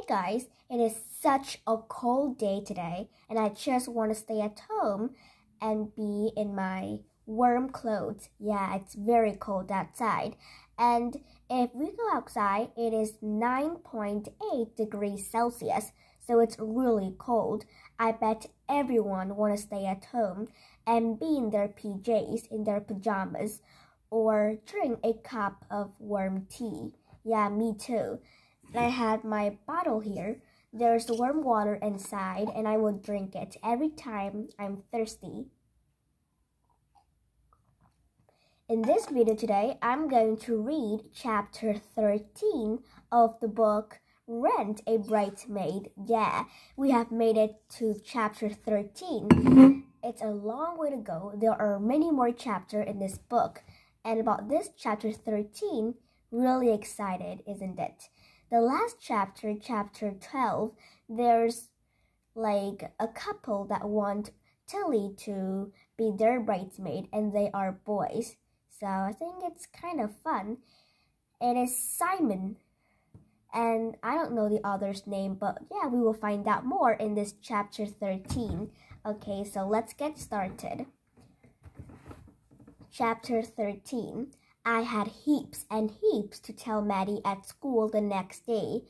guys, it is such a cold day today and I just want to stay at home and be in my warm clothes. Yeah, it's very cold outside. And if we go outside, it is 9.8 degrees Celsius, so it's really cold. I bet everyone want to stay at home and be in their PJs, in their pajamas, or drink a cup of warm tea. Yeah, me too. I had my bottle here. There's warm water inside and I will drink it every time I'm thirsty. In this video today, I'm going to read chapter 13 of the book Rent a Bridesmaid. Yeah, we have made it to chapter 13. It's a long way to go. There are many more chapters in this book. And about this chapter 13, really excited, isn't it? The last chapter, chapter 12, there's like a couple that want Tilly to be their bridesmaid and they are boys. So I think it's kind of fun. It is Simon and I don't know the other's name, but yeah, we will find out more in this chapter 13. Okay, so let's get started. Chapter 13. I had heaps and heaps to tell Maddie at school the next day.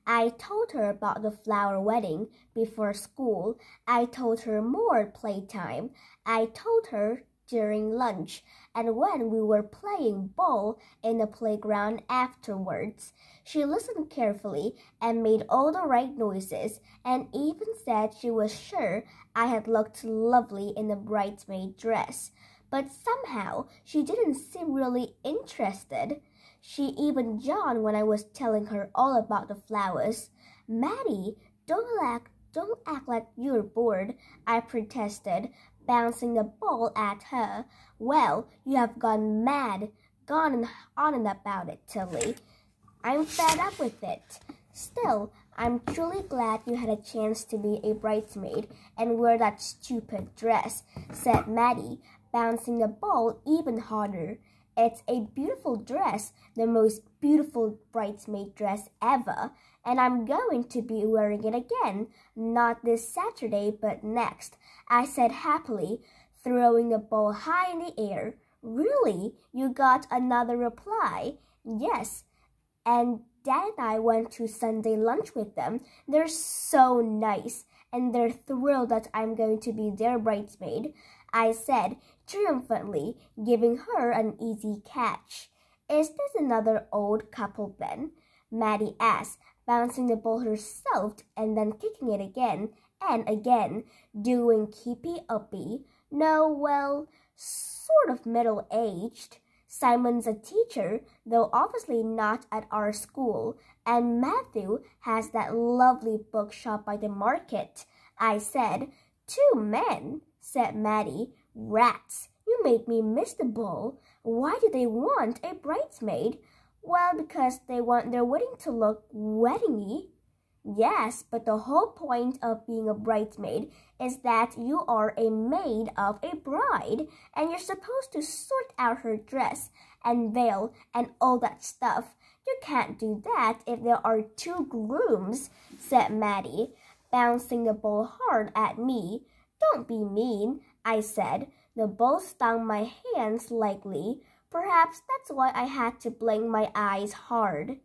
I told her about the flower wedding before school. I told her more playtime. I told her during lunch and when we were playing ball in the playground afterwards. She listened carefully and made all the right noises and even said she was sure I had looked lovely in the bridesmaid dress. But somehow she didn't seem really interested. She even yawned when I was telling her all about the flowers. Maddie, don't act like you're bored, I protested, bouncing the ball at her. Well, you have gone mad, gone on and about it, Tilly. I'm fed up with it. Still, I'm truly glad you had a chance to be a bridesmaid and wear that stupid dress, said Maddie, bouncing the ball even harder. It's a beautiful dress, the most beautiful bridesmaid dress ever, and I'm going to be wearing it again, not this Saturday, but next, I said happily, throwing the ball high in the air. Really? You got another reply? Yes, and Dad and I went to Sunday lunch with them. They're so nice, and they're thrilled that I'm going to be their bridesmaid, I said triumphantly, giving her an easy catch. Is this another old couple then? Maddie asked, bouncing the ball herself and then kicking it again and again, doing keepy-uppy. No, well, sort of middle-aged. Simon's a teacher, though obviously not at our school, and Matthew has that lovely bookshop by the market, I said. 2 men, said Maddie. Rats, you made me miss the ball. Why do they want a bridesmaid? Well, because they want their wedding to look weddingy. Yes, but the whole point of being a bridesmaid is that you are a maid of a bride, and you're supposed to sort out her dress and veil and all that stuff. You can't do that if there are 2 grooms, said Maddie, bouncing the ball hard at me. Don't be mean, I said. The ball stung my hands slightly. Perhaps that's why I had to blink my eyes hard.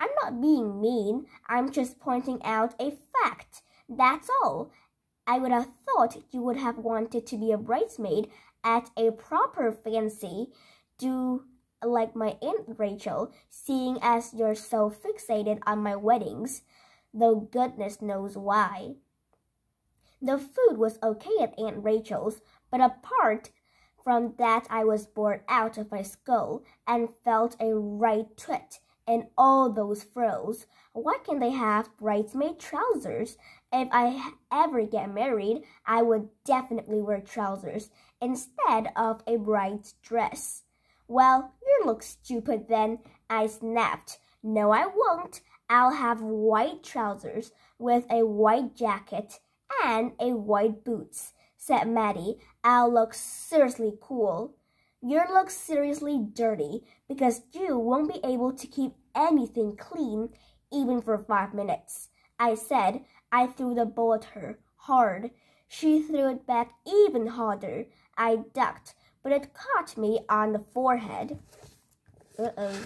I'm not being mean. I'm just pointing out a fact. That's all. I would have thought you would have wanted to be a bridesmaid at a proper fancy. Do like my Aunt Rachel, seeing as you're so fixated on my weddings, though goodness knows why. The food was okay at Aunt Rachel's, but apart from that I was bored out of my skull and felt a right twit in all those frills. Why can't they have bridesmaid trousers? If I ever get married, I would definitely wear trousers instead of a bride's dress. Well, you look stupid then, I snapped. No, I won't. I'll have white trousers with a white jacket and a white boots, said Maddie. I'll look seriously cool. You'll look seriously dirty because you won't be able to keep anything clean, even for 5 minutes. I said. I threw the ball at her, hard. She threw it back even harder. I ducked, but it caught me on the forehead. Uh-oh.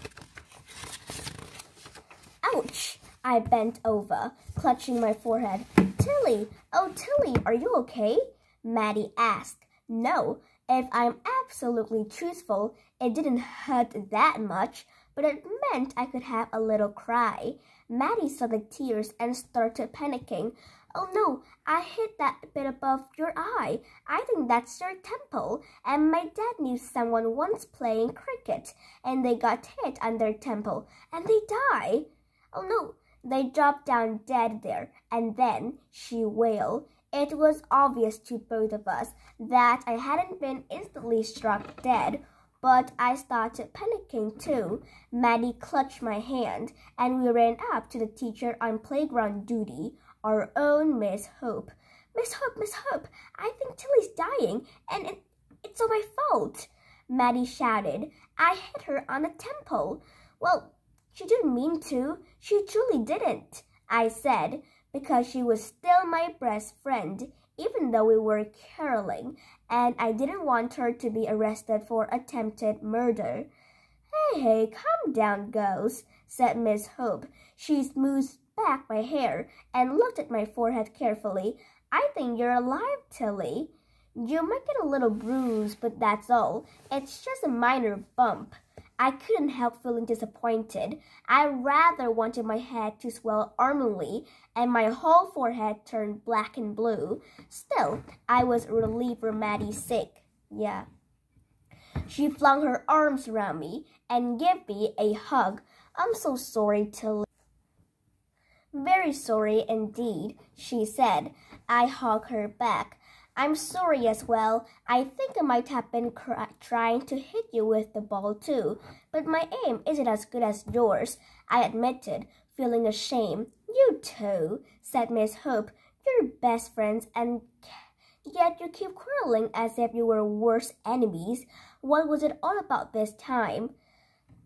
Ouch! I bent over, clutching my forehead. Tilly! Oh, Tilly, are you okay? Maddie asked. No, if I'm absolutely truthful, it didn't hurt that much, but it meant I could have a little cry. Maddie saw the tears and started panicking. Oh no, I hit that bit above your eye. I think that's your temple. And my dad knew someone once playing cricket, and they got hit on their temple, and they died. Oh no, they dropped down dead there, and then she wailed. It was obvious to both of us that I hadn't been instantly struck dead, but I started panicking too. Maddie clutched my hand, and we ran up to the teacher on playground duty, our own Miss Hope. Miss Hope, I think Tilly's dying, and it's all my fault, Maddie shouted. I hit her on the temple. Well, she didn't mean to. She truly didn't, I said, because she was still my best friend, even though we were caroling, and I didn't want her to be arrested for attempted murder. Hey, calm down, Ghost, said Miss Hope. She smoothed back my hair and looked at my forehead carefully. I think you're alive, Tilly. You might get a little bruise, but that's all. It's just a minor bump. I couldn't help feeling disappointed. I rather wanted my head to swell armily and my whole forehead turned black and blue. Still, I was relieved for Maddie's sake. Yeah. She flung her arms around me and gave me a hug. I'm so sorry, Tilly. Very sorry indeed, she said. I hugged her back. I'm sorry as well. I think I might have been trying to hit you with the ball too, but my aim isn't as good as yours, I admitted, feeling ashamed. You too, said Miss Hope. You're best friends, and yet you keep quarreling as if you were worse enemies. What was it all about this time?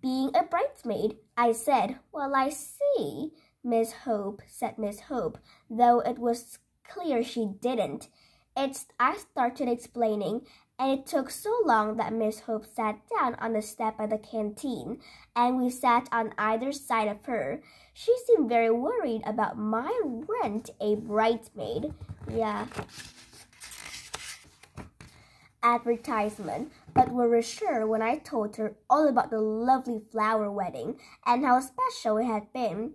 Being a bridesmaid, I said. Well, I see, Miss Hope, said Miss Hope, though it was clear she didn't. I started explaining, and it took so long that Miss Hope sat down on the step by the canteen, and we sat on either side of her. She seemed very worried about my rent a bridesmaid. Yeah. Advertisement, but we were sure when I told her all about the lovely flower wedding and how special it had been.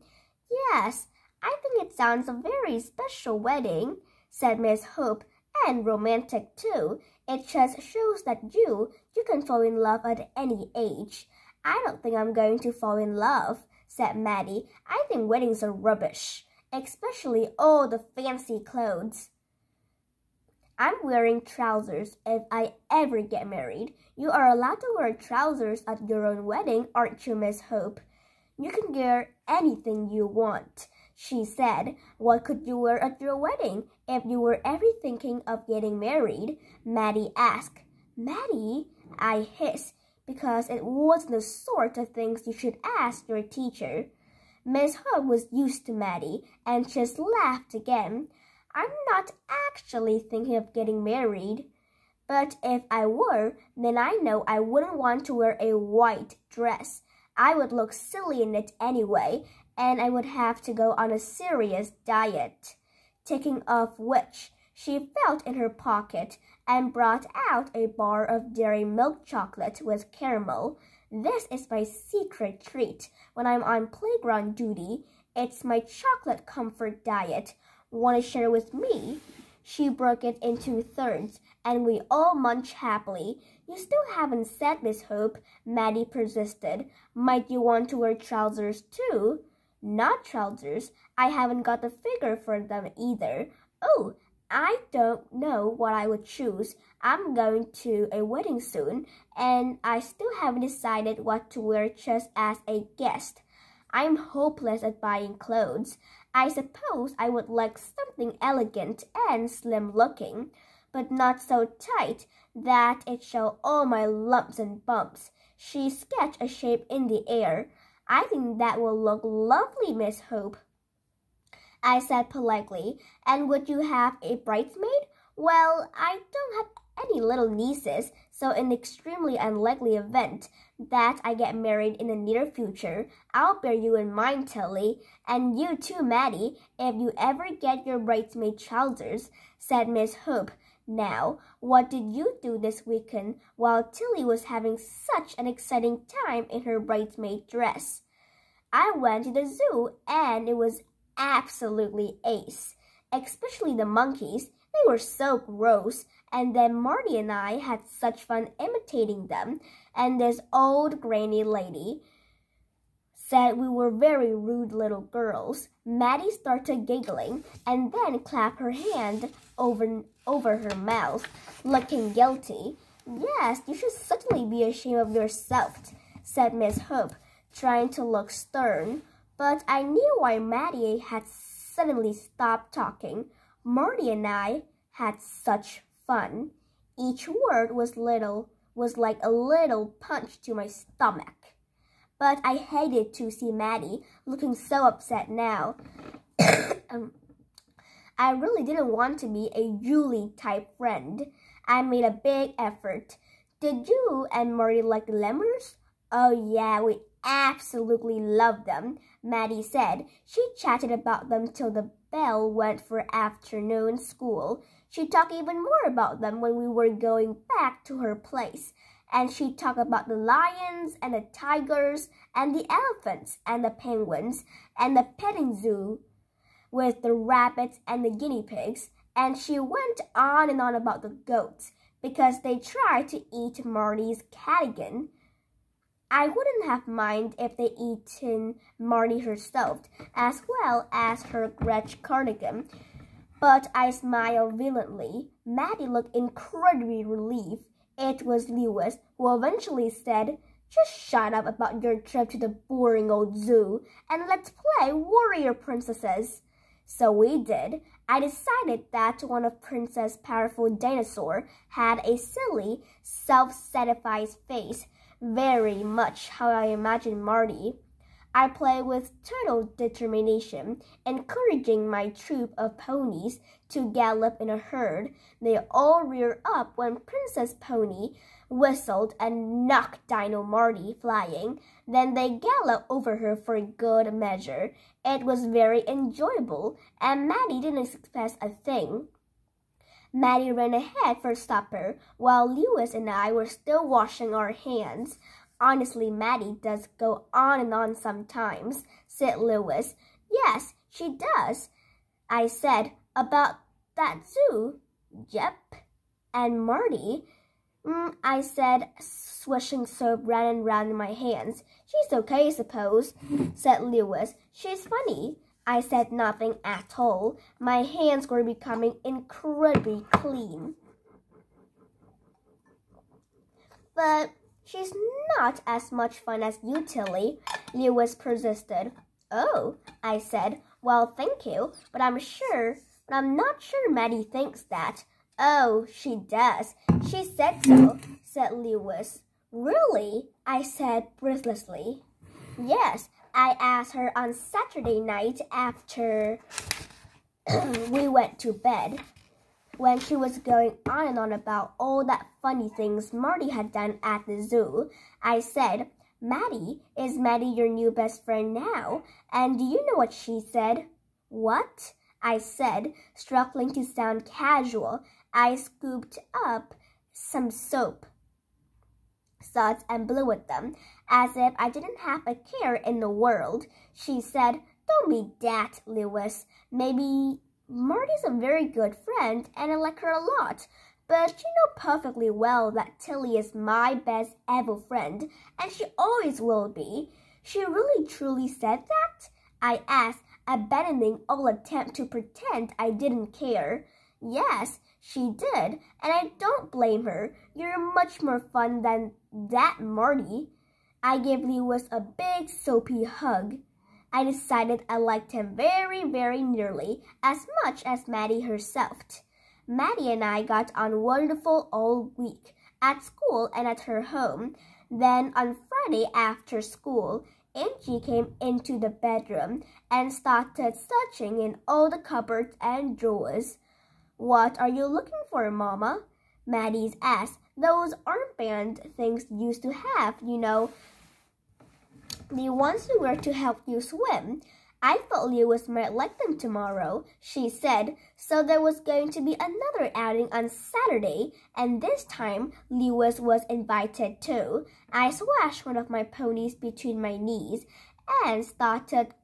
Yes, I think it sounds a very special wedding, said Miss Hope. And romantic too. It just shows that you can fall in love at any age. I don't think I'm going to fall in love, said Maddie. I think weddings are rubbish, especially all the fancy clothes. I'm wearing trousers if I ever get married. You are allowed to wear trousers at your own wedding, aren't you, Miss Hope? You can wear anything you want, she said. What could you wear at your wedding if you were ever thinking of getting married? Maddie asked. Maddie, I hissed, because it wasn't the sort of things you should ask your teacher. Miss Hope was used to Maddie and just laughed again. I'm not actually thinking of getting married. But if I were, then I know I wouldn't want to wear a white dress. I would look silly in it anyway, and I would have to go on a serious diet. Taking off which, she felt in her pocket and brought out a bar of dairy milk chocolate with caramel. This is my secret treat when I'm on playground duty. It's my chocolate comfort diet. Want to share with me? She broke it into thirds, and we all munched happily. You still haven't said, Miss Hope, Maddie persisted. Might you want to wear trousers too? Not trousers. I haven't got the figure for them either. Oh, I don't know what I would choose. I'm going to a wedding soon, and I still haven't decided what to wear just as a guest. I'm hopeless at buying clothes. I suppose I would like something elegant and slim-looking, but not so tight that it show all my lumps and bumps. She sketched a shape in the air. I think that will look lovely, Miss Hope, I said politely. And would you have a bridesmaid? Well, I don't have any little nieces, so in the extremely unlikely event that I get married in the near future, I'll bear you in mind, Tilly, and you too, Maddie, if you ever get your bridesmaid trousers, said Miss Hope. Now, what did you do this weekend while Tilly was having such an exciting time in her bridesmaid dress? I went to the zoo and it was absolutely ace, especially the monkeys. They were so gross, and then Marty and I had such fun imitating them, and this old granny lady said we were very rude little girls. Maddie started giggling and then clapped her hand over her mouth, looking guilty. Yes, you should certainly be ashamed of yourself, said Miss Hope, trying to look stern. But I knew why Maddie had suddenly stopped talking. Marty and I had such fun. Each word was like a little punch to my stomach. But I hated to see Maddie looking so upset now. I really didn't want to be a Julie-type friend. I made a big effort. Did you and Marty like the lemurs? Oh yeah, we absolutely loved them, Maddie said. She chatted about them till the bell went for afternoon school. She talked even more about them when we were going back to her place. And she talked about the lions and the tigers and the elephants and the penguins and the petting zoo with the rabbits and the guinea pigs. And she went on and on about the goats because they tried to eat Marty's cardigan. I wouldn't have minded if they eaten Marty herself as well as her Gretsch cardigan, but I smiled violently. Maddie looked incredibly relieved. It was Lewis who eventually said, "Just shut up about your trip to the boring old zoo and let's play warrior princesses." So we did. I decided that one of Princess Powerful Dinosaur had a silly, self-satisfied face, very much how I imagined Marty. I played with total determination, encouraging my troop of ponies to gallop in a herd. They all reared up when Princess Pony whistled and knocked Dino Marty flying. Then they galloped over her for good measure. It was very enjoyable, and Maddie didn't expect a thing. Maddie ran ahead for supper, while Lewis and I were still washing our hands. Honestly, Maddie does go on and on sometimes, said Lewis. Yes, she does, I said. About that zoo? Yep. And Marty? I said, swishing soap round and round in my hands. She's okay, I suppose, said Lewis. She's funny. I said nothing at all. My hands were becoming incredibly clean. But she's not as much fun as you, Tilly, Lewis persisted. Oh, I said. Well, thank you, but I'm not sure Maddie thinks that. Oh, she does. She said so, said Lewis. Really? I said breathlessly. Yes, I asked her on Saturday night after we went to bed, when she was going on and on about all that funny things Marty had done at the zoo. I said, Maddie, is Maddie your new best friend now? And do you know what she said? What? I said, struggling to sound casual. I scooped up some soap suds and blew at them, as if I didn't have a care in the world. She said, Don't be that, Lewis. Maybe Marty's a very good friend, and I like her a lot. But you know perfectly well that Tilly is my best ever friend, and she always will be. She really truly said that? I asked, abandoning all attempt to pretend I didn't care. Yes, she did, and I don't blame her. You're much more fun than that, Marty. I gave Lewis a big soapy hug. I decided I liked him very, very nearly as much as Maddie herself. Maddie and I got on wonderful all week, at school and at her home. Then on Friday after school, Angie came into the bedroom and started searching in all the cupboards and drawers. "What are you looking for, Mama?" Maddie asked. "Those armband things you used to have, you know. The ones you wear to help you swim. I thought Lewis might like them tomorrow," she said. So there was going to be another outing on Saturday, and this time Lewis was invited too. I slashed one of my ponies between my knees and started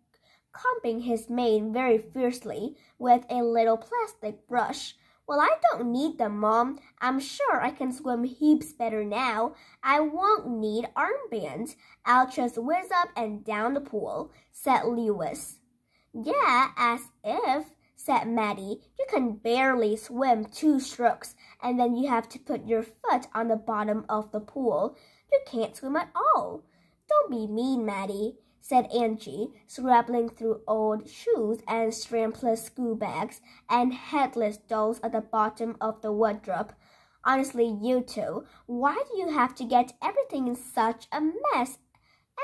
combing his mane very fiercely with a little plastic brush. "Well, I don't need them, Mom. I'm sure I can swim heaps better now. I won't need armbands. I'll just whiz up and down the pool," said Lewis. "Yeah, as if," said Maddie. "You can barely swim 2 strokes, and then you have to put your foot on the bottom of the pool. You can't swim at all." "Don't be mean, Maddie," said Angie, scrabbling through old shoes and strapless school bags and headless dolls at the bottom of the wardrobe. "Honestly, you two, why do you have to get everything in such a mess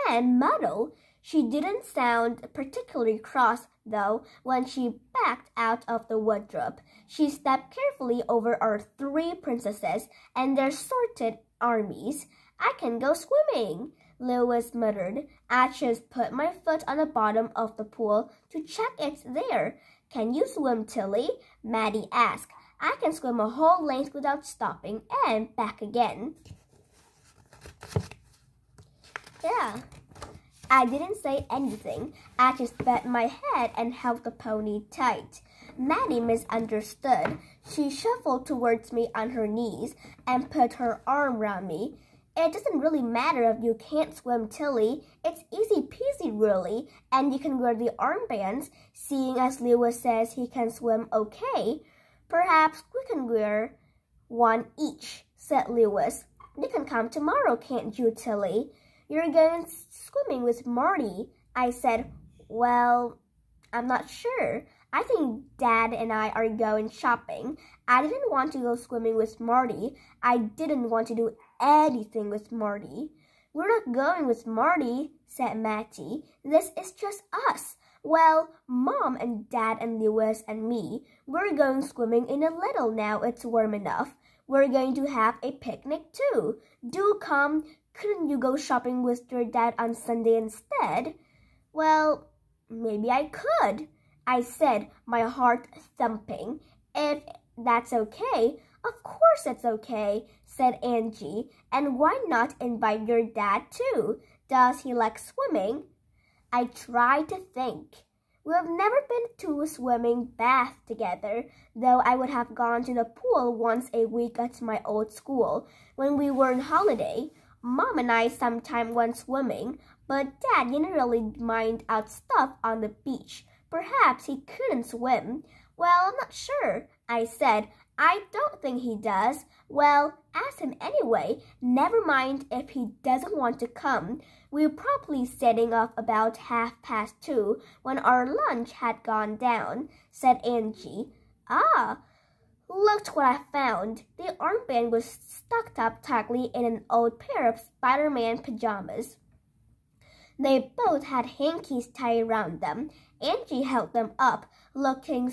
and muddle?" She didn't sound particularly cross, though, when she backed out of the wardrobe. She stepped carefully over our 3 princesses and their sorted armies. "I can go swimming," Lewis muttered. "I just put my foot on the bottom of the pool to check it's there." "Can you swim, Tilly?" Maddie asked. "I can swim a whole length without stopping and back again." "Yeah." I didn't say anything. I just bent my head and held the pony tight. Maddie misunderstood. She shuffled towards me on her knees and put her arm round me. "It doesn't really matter if you can't swim, Tilly. It's easy peasy, really, and you can wear the armbands, seeing as Lewis says he can swim okay. Perhaps we can wear one each," said Lewis. "You can come tomorrow, can't you, Tilly?" "You're going swimming with Marty," I said. "Well, I'm not sure. I think Dad and I are going shopping. I didn't want to go swimming with Marty. I didn't want to do anything with Marty." "We're not going with Marty," said Mattie. "This is just us. Well, Mom and Dad and Lewis and me. We're going swimming in a little now it's warm enough. We're going to have a picnic too. Do come. Couldn't you go shopping with your dad on Sunday instead?" "Well, maybe I could," I said, my heart thumping. "If that's okay." "Of course it's okay," said Angie. "And why not invite your dad too? Does he like swimming?" I tried to think. We've never been to a swimming bath together, though I would have gone to the pool once a week at my old school when we were on holiday. Mom and I sometimes went swimming, but Dad generally mined out stuff on the beach. Perhaps he couldn't swim. "Well, I'm not sure," I said. "I don't think he does." "Well, ask him anyway. Never mind if he doesn't want to come." We were probably setting off about 2:30 when our lunch had gone down, said Angie. "Ah, look what I found." The armband was stuck up tightly in an old pair of Spider-Man pajamas. They both had hankies tied around them. Angie held them up, looking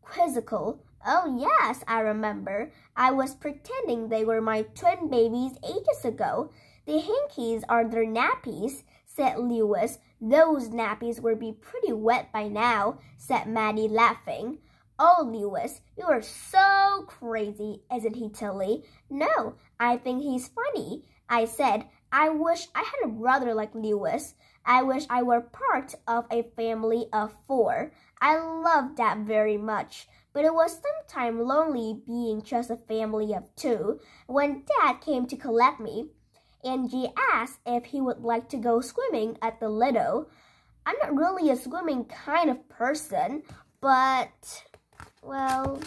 quizzical. "Oh yes, I remember. I was pretending they were my twin babies ages ago. The hankies are their nappies," said Lewis. "Those nappies will be pretty wet by now," said Maddie, laughing. "Oh, Lewis, you are so crazy, isn't he, Tilly?" "No, I think he's funny," I said. "I wish I had a brother like Lewis. I wish I were part of a family of 4. I loved that very much. But it was sometimes lonely being just a family of 2. When Dad came to collect me, Angie asked if he would like to go swimming at the Lido. I'm not really a swimming kind of person, but, well,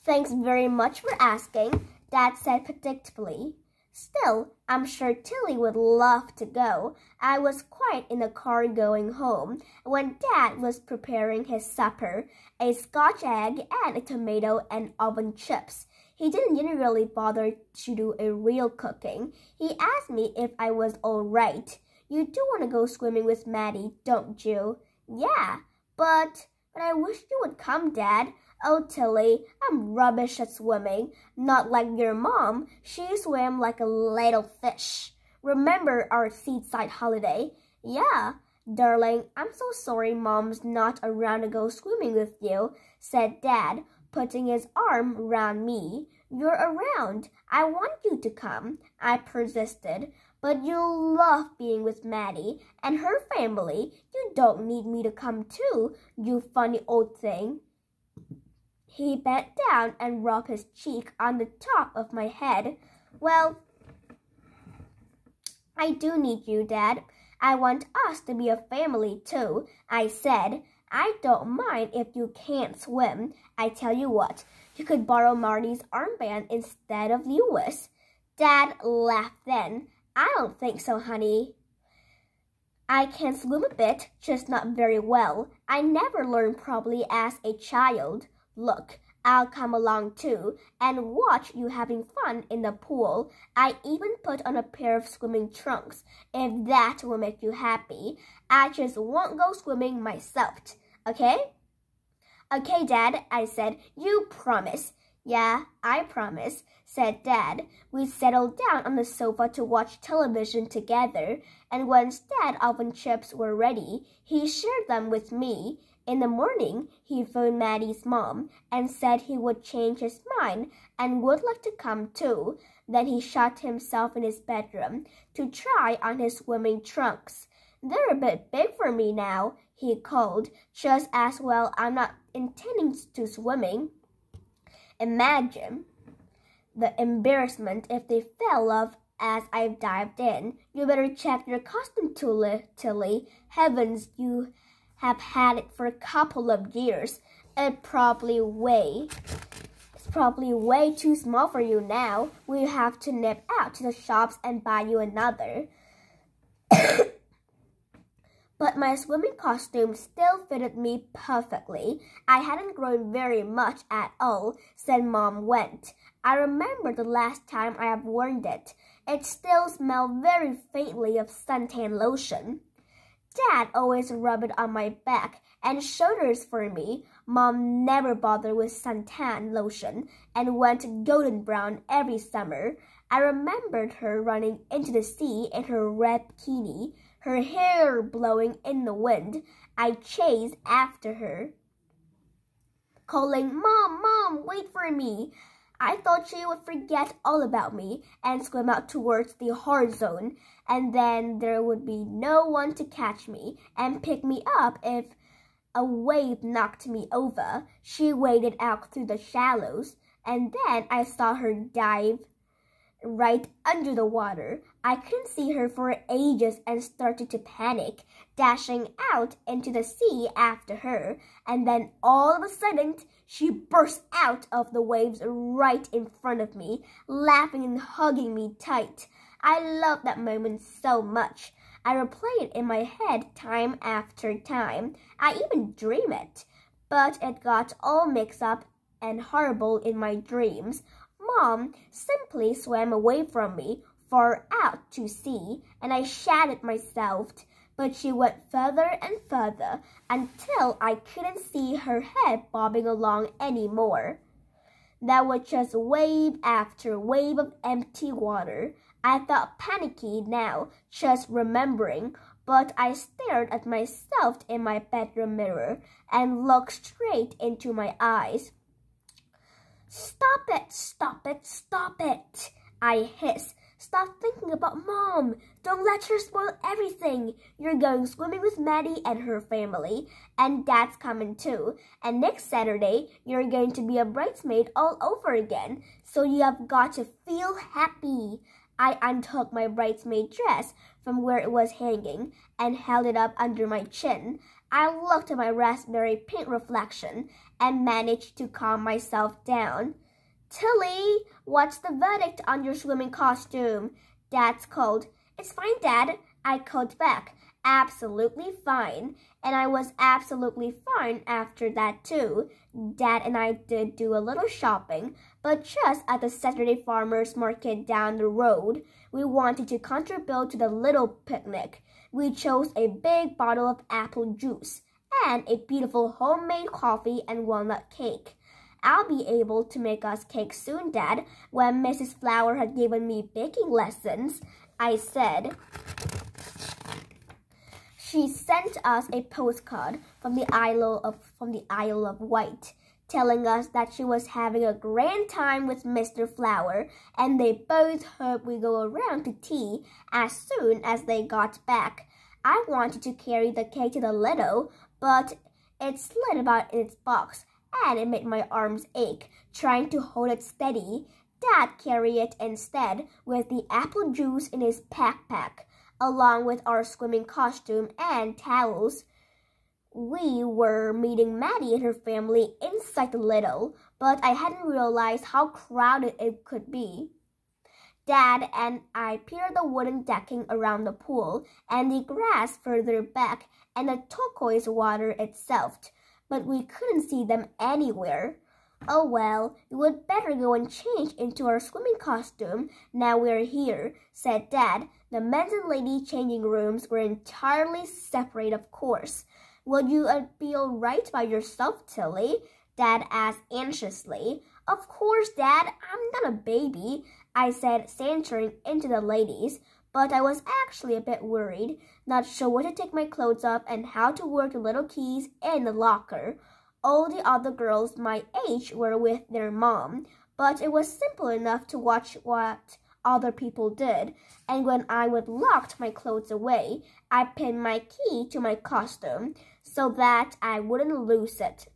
thanks very much for asking," Dad said predictably. "Still, I'm sure Tilly would love to go." I was quiet in the car going home when Dad was preparing his supper, a Scotch egg and a tomato and oven chips. He didn't generally bother to do a real cooking. He asked me if I was all right. You do want to go swimming with Maddie, don't you? Yeah, but I wish you would come, Dad. Oh, Tilly, I'm rubbish at swimming. Not like your mom. She swam like a little fish. Remember our seaside holiday? Yeah. Darling, I'm so sorry Mom's not around to go swimming with you, said Dad, putting his arm round me. You're around. I want you to come, I persisted. But you love being with Maddie and her family. You don't need me to come too, you funny old thing. He bent down and rubbed his cheek on the top of my head. Well, I do need you, Dad. I want us to be a family too, I said. I don't mind if you can't swim. I tell you what, you could borrow Marty's armband instead of Lewis. Dad laughed then. I don't think so, honey. I can swim a bit, just not very well. I never learned properly as a child. Look, I'll come along too and watch you having fun in the pool. I even put on a pair of swimming trunks, if that will make you happy. I just won't go swimming myself, okay? Okay, Dad, I said. You promise. Yeah, I promise, said Dad. We settled down on the sofa to watch television together, and once Dad oven chips were ready, he shared them with me. In the morning, he phoned Maddie's mom and said he would change his mind and would like to come too. Then he shut himself in his bedroom to try on his swimming trunks. They're a bit big for me now, he called. Just as well I'm not intending to swimming. Imagine the embarrassment if they fell off as I dived in. You better check your costume, Tilly. Heavens, you have had it for a couple of years. It's probably way too small for you now. We'll have to nip out to the shops and buy you another. But my swimming costume still fitted me perfectly. I hadn't grown very much at all since Mom went. I remember the last time I have worn it. It still smelled very faintly of suntan lotion. Dad always rubbed it on my back and shoulders for me. Mom never bothered with suntan lotion and went golden brown every summer. I remembered her running into the sea in her red bikini, her hair blowing in the wind. I chased after her, calling, Mom, Mom, wait for me. I thought she would forget all about me and swim out towards the hard zone, and then there would be no one to catch me and pick me up if a wave knocked me over. She waded out through the shallows, and then I saw her dive right under the water. I couldn't see her for ages and started to panic, dashing out into the sea after her, and then all of a sudden she burst out of the waves right in front of me, laughing and hugging me tight. I loved that moment so much. I replay it in my head time after time. I even dream it, but it got all mixed up and horrible in my dreams. Mom simply swam away from me, far out to sea, and I shattered myself, but she went further and further until I couldn't see her head bobbing along anymore. That was just wave after wave of empty water. I felt panicky now, just remembering, but I stared at myself in my bedroom mirror and looked straight into my eyes. Stop it, stop it, stop it, I hissed. Stop thinking about Mom. Don't let her spoil everything. You're going swimming with Maddie and her family, and Dad's coming too. And next Saturday, you're going to be a bridesmaid all over again, so you have got to feel happy. I unhooked my bridesmaid dress from where it was hanging and held it up under my chin. I looked at my raspberry pink reflection and managed to calm myself down. Tilly, what's the verdict on your swimming costume? Dad called. It's fine, Dad, I called back. Absolutely fine. And I was absolutely fine after that too. Dad and I did do a little shopping, but just at the Saturday farmers market down the road. We wanted to contribute to the little picnic. We chose a big bottle of apple juice and a beautiful homemade coffee and walnut cake. I'll be able to make us cake soon, Dad, when Mrs. Flower had given me baking lessons, I said. She sent us a postcard from the Isle of Wight, telling us that she was having a grand time with Mr. Flower, and they both hoped we go around to tea as soon as they got back. I wanted to carry the cake to the Lido, but it slid about in its box, and it made my arms ache, trying to hold it steady. Dad carried it instead, with the apple juice in his backpack, along with our swimming costume and towels. We were meeting Maddie and her family inside the Lido, but I hadn't realized how crowded it could be. Dad and I peered the wooden decking around the pool and the grass further back and the turquoise water itself, but we couldn't see them anywhere. Oh well, we would better go and change into our swimming costume now we're here, said Dad. The men's and ladies' changing rooms were entirely separate, of course. Would you be all right by yourself, Tilly? Dad asked anxiously. Of course, Dad, I'm not a baby, I said, sauntering into the ladies, but I was actually a bit worried, not sure what to take my clothes off and how to work the little keys in the locker. All the other girls my age were with their mom, but it was simple enough to watch what other people did, and when I would lock my clothes away, I pinned my key to my costume so that I wouldn't lose it.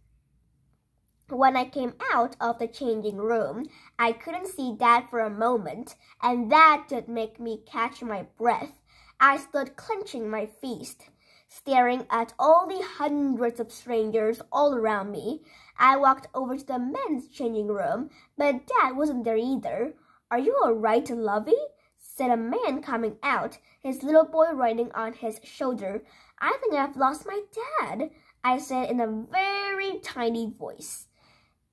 When I came out of the changing room, I couldn't see Dad for a moment, and that did make me catch my breath. I stood clenching my fist, staring at all the hundreds of strangers all around me. I walked over to the men's changing room, but Dad wasn't there either. Are you all right, Lovey? Said a man coming out, his little boy riding on his shoulder. I think I've lost my dad, I said in a very tiny voice.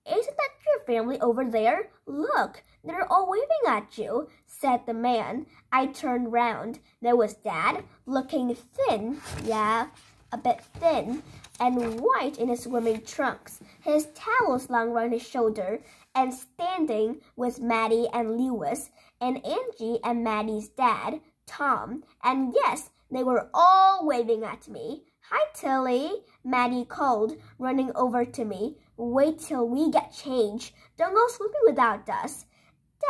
Isn't that your family over there? Look, they're all waving at you, said the man. I turned round. There was Dad, looking thin, a bit thin, and white in his swimming trunks, his towel slung around his shoulder, and standing with Maddie and Lewis, and Angie and Maddie's dad, Tom, and yes, they were all waving at me. Hi, Tilly, Maddie called, running over to me. Wait till we get changed. Don't go swimming without us.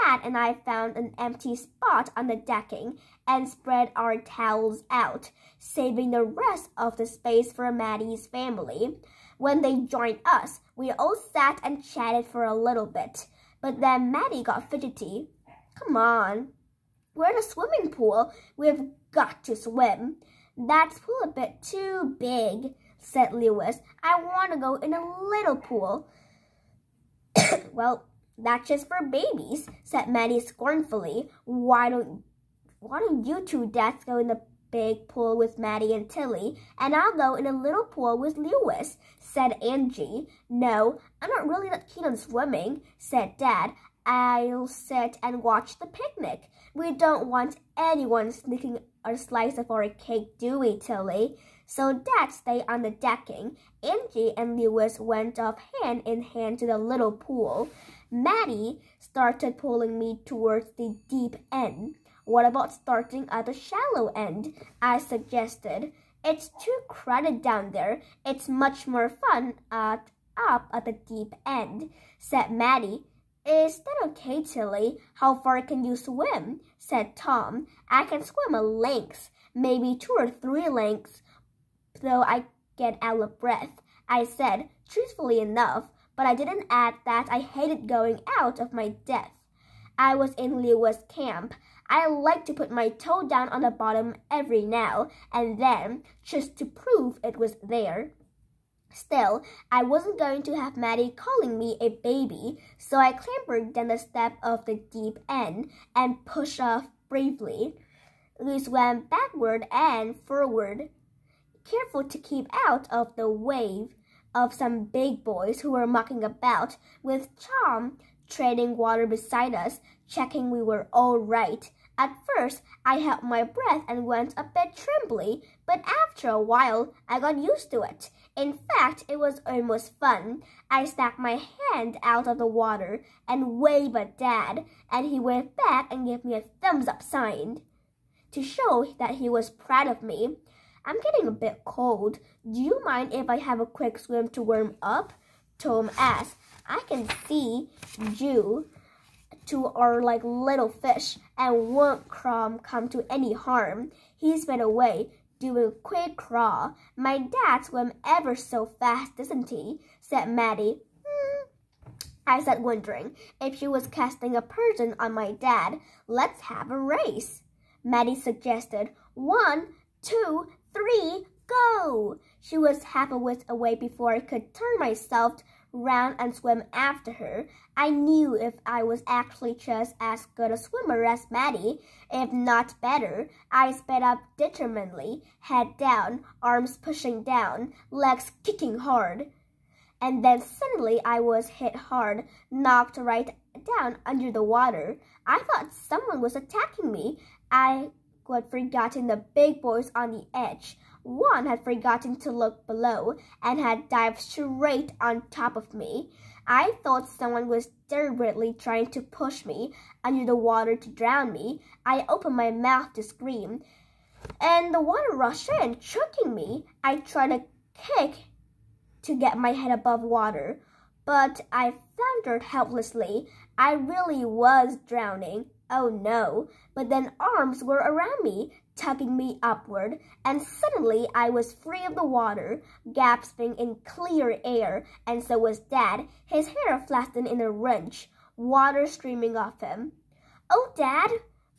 Dad and I found an empty spot on the decking and spread our towels out, saving the rest of the space for Maddie's family. When they joined us, we all sat and chatted for a little bit, but then Maddie got fidgety. Come on, we're in a swimming pool. We've got to swim. That pool a bit too big, said Lewis. I want to go in a little pool. Well, that's just for babies, said Maddie scornfully. Why don't you two dads go in the big pool with Maddie and Tilly, and I'll go in a little pool with Lewis, said Angie. No, I'm not really that keen on swimming, said Dad. I'll sit and watch the picnic. We don't want anyone sneaking a slice of our cake, do we, Tilly? So Dad stayed on the decking. Angie and Lewis went off hand in hand to the little pool. Maddie started pulling me towards the deep end. What about starting at the shallow end? I suggested. It's too crowded down there. It's much more fun up at the deep end, said Maddie. Is that okay, Tilly? How far can you swim? Said Tom. I can swim a length, maybe 2 or 3 lengths, though I get out of breath, I said, truthfully enough, but I didn't add that I hated going out of my depth. I was in Lewis' camp. I like to put my toe down on the bottom every now and then, just to prove it was there. Still, I wasn't going to have Maddie calling me a baby, so I clambered down the step of the deep end and pushed off bravely. We swam backward and forward, careful to keep out of the wave of some big boys who were mucking about, with Tom treading water beside us, checking we were all right. At first, I held my breath and went a bit trembly, but after a while, I got used to it. In fact, it was almost fun. I stuck my hand out of the water and waved at Dad, and he waved back and gave me a thumbs up sign to show that he was proud of me. I'm getting a bit cold. Do you mind if I have a quick swim to warm up? Tom asked. I can see you two are like little fish and won't come to any harm. He sped away, doing a quick crawl. My dad swims ever so fast, doesn't he? Said Maddie. I said, wondering if she was casting a person on my dad. Let's have a race, Maddie suggested. 1, 2, 3, go! She was half a whisk away before I could turn myself round and swim after her. I knew if I was actually just as good a swimmer as Maddie, if not better. I sped up determinedly, head down, arms pushing down, legs kicking hard. And then suddenly I was hit hard, knocked right down under the water. I thought someone was attacking me. I had forgotten the big boys on the edge. One had forgotten to look below and had dived straight on top of me. I thought someone was deliberately trying to push me under the water to drown me. I opened my mouth to scream, and the water rushed in, choking me. I tried to kick to get my head above water, but I floundered helplessly. I really was drowning. Oh no, but then arms were around me, tugging me upward, and suddenly I was free of the water, gasping in clear air, and so was Dad, his hair flattened in a wrench, water streaming off him. Oh, Dad!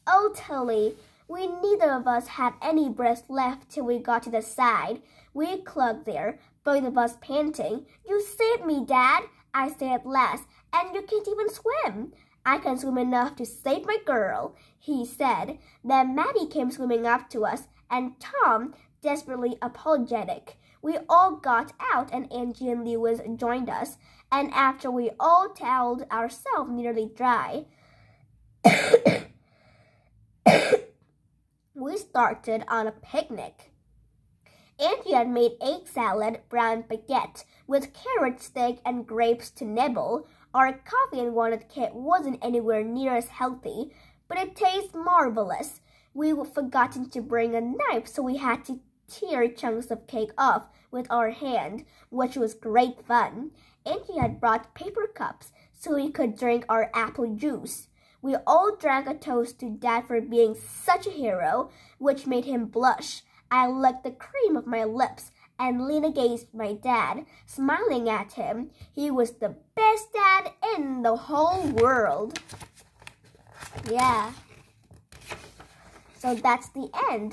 Oh, Tilly! We neither of us had any breath left till we got to the side. We clung there, both of us panting. You saved me, Dad, I said at last, and you can't even swim. I can swim enough to save my girl, he said. Then Maddie came swimming up to us, and Tom, desperately apologetic. We all got out, and Angie and Lewis joined us, and after we all toweled ourselves nearly dry, we started on a picnic. Angie had made egg salad, brown baguette, with carrot steak and grapes to nibble. Our coffee and walnut cake wasn't anywhere near as healthy, but it tasted marvelous. We had forgotten to bring a knife, so we had to tear chunks of cake off with our hand, which was great fun. Angie had brought paper cups so we could drink our apple juice. We all drank a toast to Dad for being such a hero, which made him blush. I licked the cream of my lips and leaned against my dad, smiling at him. He was the best dad in the whole world. Yeah. So that's the end